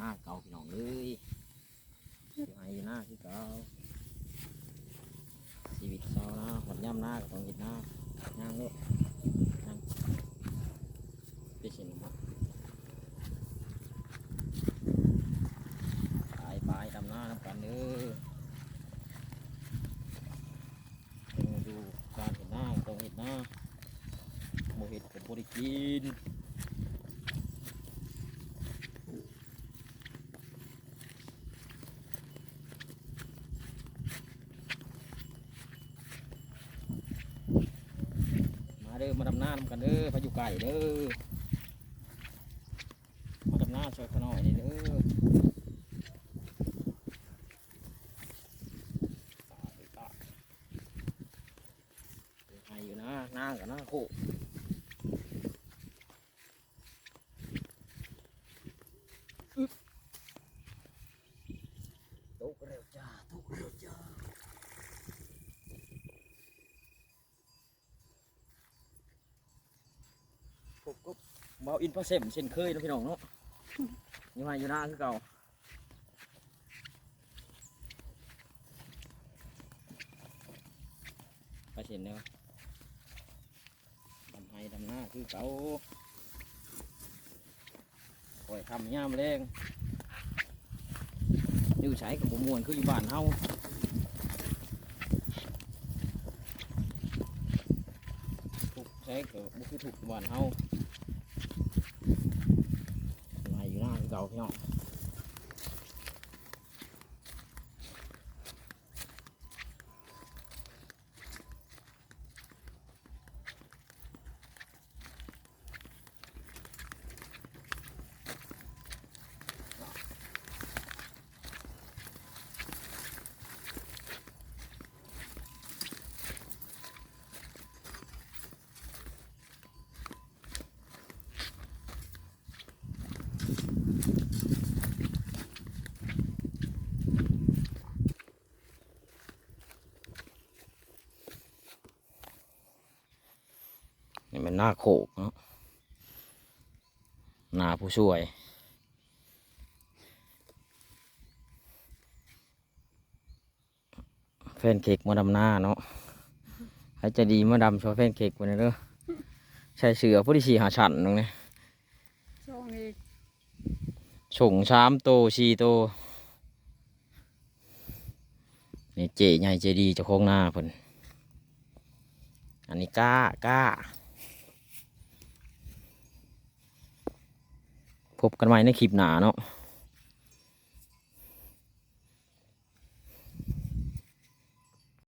น้าเก่าพี่น้องเลยอยู่ให้อยู่หน้าที่เก่าชีวิตเก่านะหดย่ำหน้าก็ต้องเห็นหน้าย่างเลยย่างไปเช่นครับไปดำหน้าทำกันเด้อดูการเห็นหน้าต้องเห็นหน้าโมเห็ดกับบริกินมาเด้อมาดำหน้าทำกันเด้อพายุไก่เด้อมาดำหน้าช่วยขน่อยนี่เด้อให้อยู่นะหน้ากับหน้าโคตุกเร็วจ้าตุกเร็วจ้าพบกับเบาอินพระเสมเช่นเคยนะพี่น้องเนาะยังไงอยู่หน้าคือเก่าไปเช่นเนาะดำไห้ดำหน้าคือเก่าคอยทำย่ามแรงอยู่ใช้กับบุมวนคืออยู่บ้านเฮาถูกใช้กับบุคือถูกอยู่บ้านเฮาดำไห้อยู่หน้าคือเก่าพี่น้องนี่มันหน้าโขกเนาะหน้าผู้ช่วยแฟนเค้กมาดำหน้าเนาะให้จะดีมาดำชอแฟนเค้กวันนี้เด้อใช้เสือผู้ที่4 หาฉันตรงนี้ช่วงนี้ฉง3 โต 4 โตนี่เจใหญ่เจดีเจ้าของหน้าเพิ่นอันนี้ก้าพบกันใหม่ในคลิปหน้าเนาะ